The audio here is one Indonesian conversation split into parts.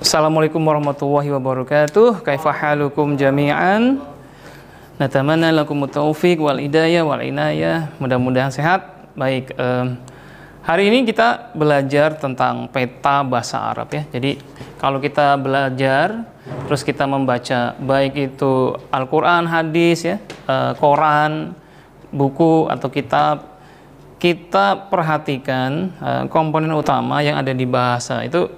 Assalamualaikum warahmatullahi wabarakatuh. Kaifa halukum jami'an? Natamanna lakumut taufiq wal hidayah wal inayah. Mudah-mudahan sehat. Baik, hari ini kita belajar tentang peta bahasa Arab ya. Jadi kalau kita belajar terus kita membaca baik itu Al-Qur'an, hadis ya, Quran, buku atau kitab, kita perhatikan komponen utama yang ada di bahasa itu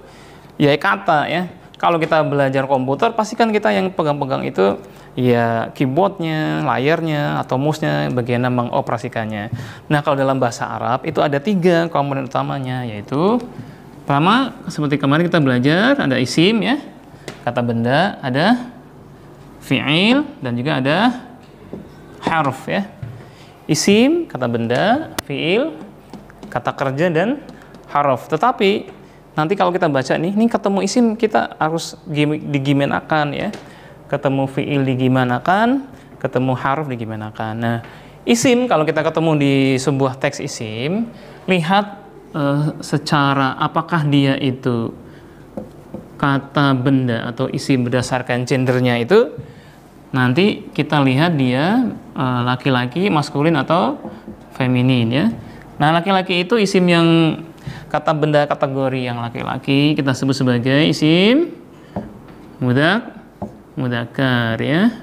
ya kata ya. Kalau kita belajar komputer pasti kan kita yang pegang-pegang itu ya keyboardnya, layarnya atau mouse-nya, bagian mengoperasikannya. Nah kalau dalam bahasa Arab itu ada 3 komponen utamanya, yaitu pertama seperti kemarin kita belajar ada isim ya, kata benda, ada fi'il dan juga ada harf ya. Isim kata benda, fi'il kata kerja dan harf. Tetapi nanti kalau kita baca ini ketemu isim kita harus digimanakan ya, ketemu fi'il digimanakan, ketemu harf digimanakan. Nah isim kalau kita ketemu di sebuah teks isim, lihat secara apakah dia itu kata benda atau isim berdasarkan gendernya itu. Nanti kita lihat dia laki-laki, maskulin atau feminin ya. Nah laki-laki itu isim yang kata benda kategori yang laki-laki kita sebut sebagai isim mudzakkar ya.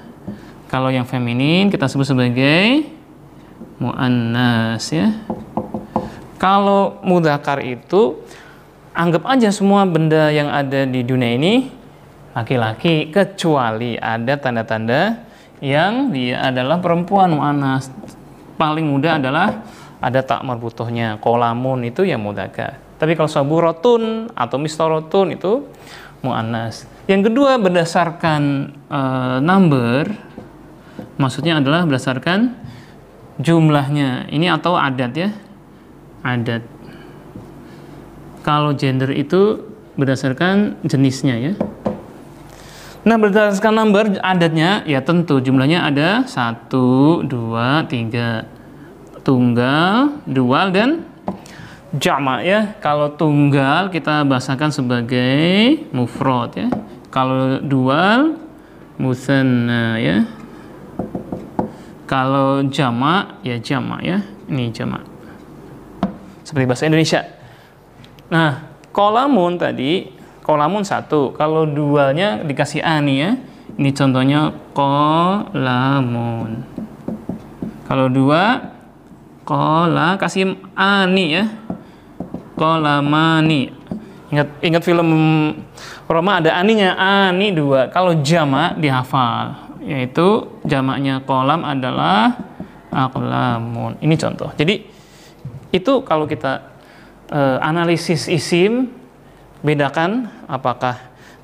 Kalau yang feminin kita sebut sebagai muannas ya. Kalau mudzakkar itu anggap aja semua benda yang ada di dunia ini laki-laki kecuali ada tanda-tanda yang dia adalah perempuan muannas. Paling mudah adalah ada tak marbutohnya, kolamun itu ya mudzakkar. Tapi kalau saburatun atau mistarotun itu muannas. Yang kedua berdasarkan number, maksudnya adalah berdasarkan jumlahnya. Ini atau adat ya, adat. Kalau gender itu berdasarkan jenisnya ya. Nah berdasarkan number adatnya ya tentu jumlahnya ada 1, 2, 3. Tunggal, dual dan jama' ya. Kalau tunggal kita bahasakan sebagai mufrad ya. Kalau dual musanna ya. Kalau jama' ya jama' ya. Ini jama'. Seperti bahasa Indonesia. Nah, kolamun tadi, kolamun 1. Kalau dualnya dikasih ani ya. Ini contohnya kolamun. Kalau 2 kola kasih ani ya, kolamani. Ingat film Roma ada aninya, ani 2. Kalau jama' dihafal, yaitu jamaknya kolam adalah aqlamun. Ini contoh. Jadi itu kalau kita analisis isim, bedakan apakah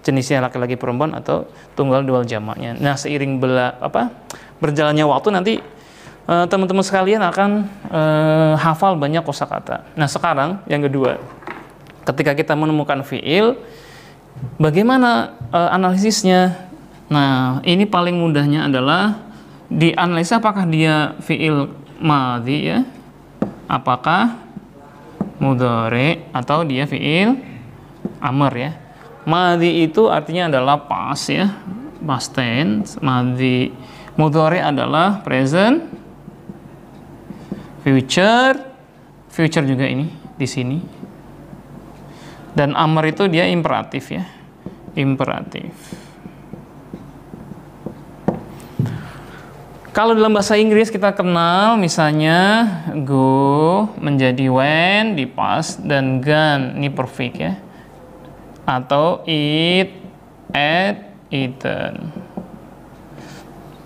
jenisnya laki-laki perempuan atau tunggal dual jamaknya. Nah seiring berjalannya waktu nanti teman-teman sekalian akan hafal banyak kosakata. Nah sekarang yang kedua, ketika kita menemukan fiil, bagaimana analisisnya? Nah ini paling mudahnya adalah dianalisa apakah dia fiil madhi ya, apakah mudhari atau dia fiil amr ya. Madhi itu artinya adalah past ya, past tense. Madhi, mudhari adalah present, future juga ini di sini. Dan amr itu dia imperatif ya, imperatif. Kalau dalam bahasa Inggris kita kenal misalnya go menjadi when di past dan gone ini perfect ya. Atau eat, ate, eaten.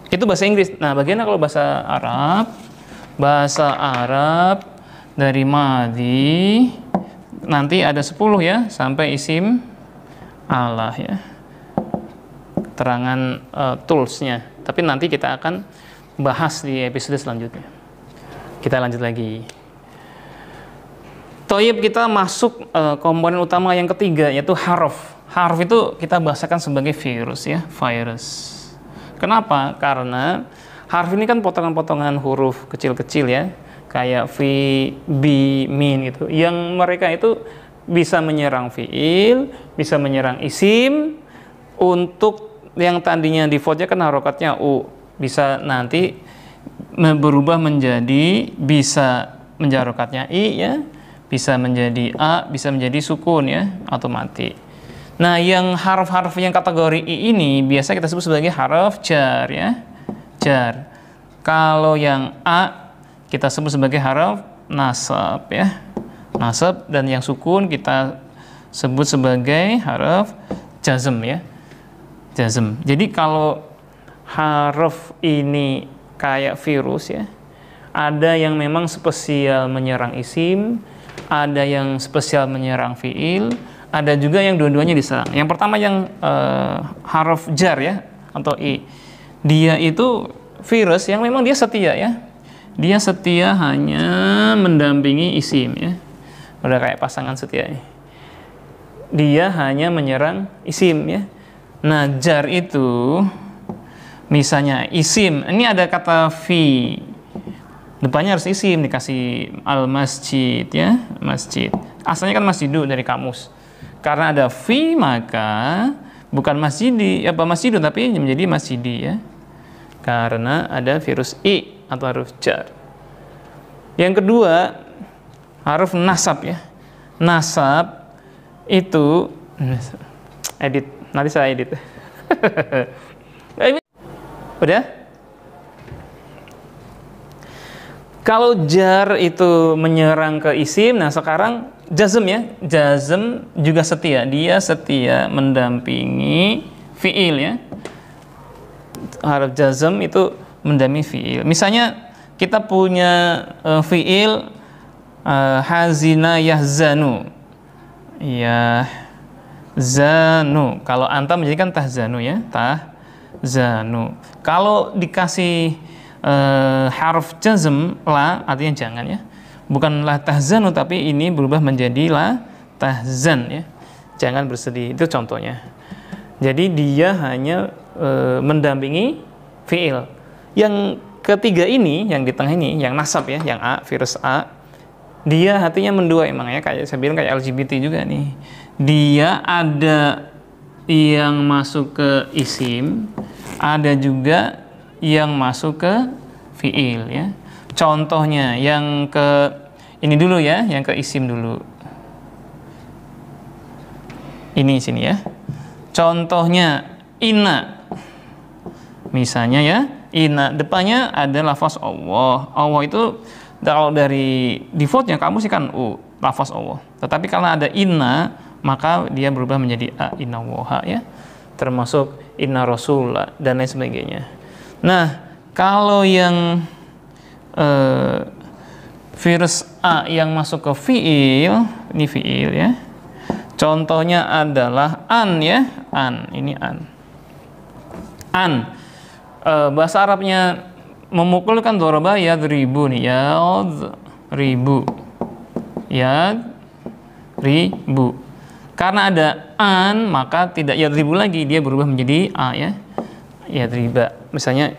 Itu bahasa Inggris. Nah, bagaimana kalau bahasa Arab? Bahasa Arab dari madhi nanti ada 10 ya sampai isim Allah ya, keterangan toolsnya. Tapi nanti kita akan bahas di episode selanjutnya. Kita lanjut lagi. Toyib, kita masuk komponen utama yang ketiga yaitu harf. Harf itu kita bahasakan sebagai virus ya, virus. Kenapa? Karena harf ini kan potongan-potongan huruf kecil-kecil ya, kayak fi, bi, min gitu. Yang mereka itu bisa menyerang fiil, bisa menyerang isim. Untuk yang tadinya defaultnya kan harokatnya u, bisa nanti berubah menjadi bisa menjadi harokatnya i ya, bisa menjadi a, bisa menjadi sukun ya, otomatis. Nah, yang harf-harf yang kategori i ini biasa kita sebut sebagai harf jar ya, jar. Kalau yang a kita sebut sebagai harf nasab ya, nasab, dan yang sukun kita sebut sebagai harf jazm ya, jazm. Jadi kalau harf ini kayak virus ya, ada yang memang spesial menyerang isim, ada yang spesial menyerang fiil, ada juga yang dua-duanya diserang. Yang pertama yang harf jar ya, atau i, dia itu virus yang memang dia setia ya, dia setia hanya mendampingi isim ya, udah kayak pasangan setia nih. Dia hanya menyerang isim ya. Nah, jar itu misalnya isim, ini ada kata fi, depannya harus isim, dikasih al masjid ya, masjid. Asalnya kan masjidu dari kamus. Karena ada fi maka bukan masjidi, apa masjidu, tapi menjadi masjidi ya. Karena ada virus i atau huruf jar. Yang kedua, huruf nasab ya. Nasab itu edit, nanti saya edit. Udah? Kalau jar itu menyerang ke isim, nah sekarang jazm ya. Jazm juga setia, dia setia mendampingi fiil ya. Harf jazm itu mendampingi fiil. Misalnya kita punya fiil hazina yahzanu. Yahzanu. Kalau anta menjadikan tahzanu ya, tahzanu. Kalau dikasih harf jazm la, artinya jangan ya. Bukan la tahzanu, tapi ini berubah menjadi la tahzan ya. Jangan bersedih. Itu contohnya. Jadi dia hanya mendampingi fiil. Yang ketiga ini, yang di tengah ini, yang nasab ya, yang a, virus a, dia hatinya mendua emang ya, kayak saya bilang kayak LGBT juga nih. Dia ada yang masuk ke isim, ada juga yang masuk ke fiil ya. Contohnya yang ke ini dulu ya, yang ke isim dulu. Ini sini ya. Contohnya inna. Misalnya ya, inna depannya ada lafaz Allah. Allah itu kalau dari defaultnya kamu sih kan u, lafaz Allah. Tetapi kalau ada inna, maka dia berubah menjadi a, inna waha ya. Termasuk inna rasulullah dan lain sebagainya. Nah, kalau yang virus a yang masuk ke fiil, ini fiil ya. Contohnya adalah an ya, an, ini an. An, bahasa Arabnya memukul kan doraba yadribu nih, yadribu, yadribu. Karena ada an, maka tidak yadribu lagi, dia berubah menjadi a ya, yadriba. Misalnya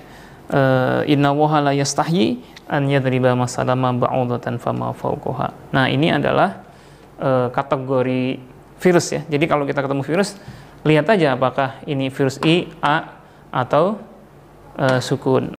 inna waha la yastahyi an yadriba masalama ba'udatan fama fawqaha. Nah, ini adalah kategori virus ya. Jadi kalau kita ketemu virus, lihat aja apakah ini virus i, a, atau sukun.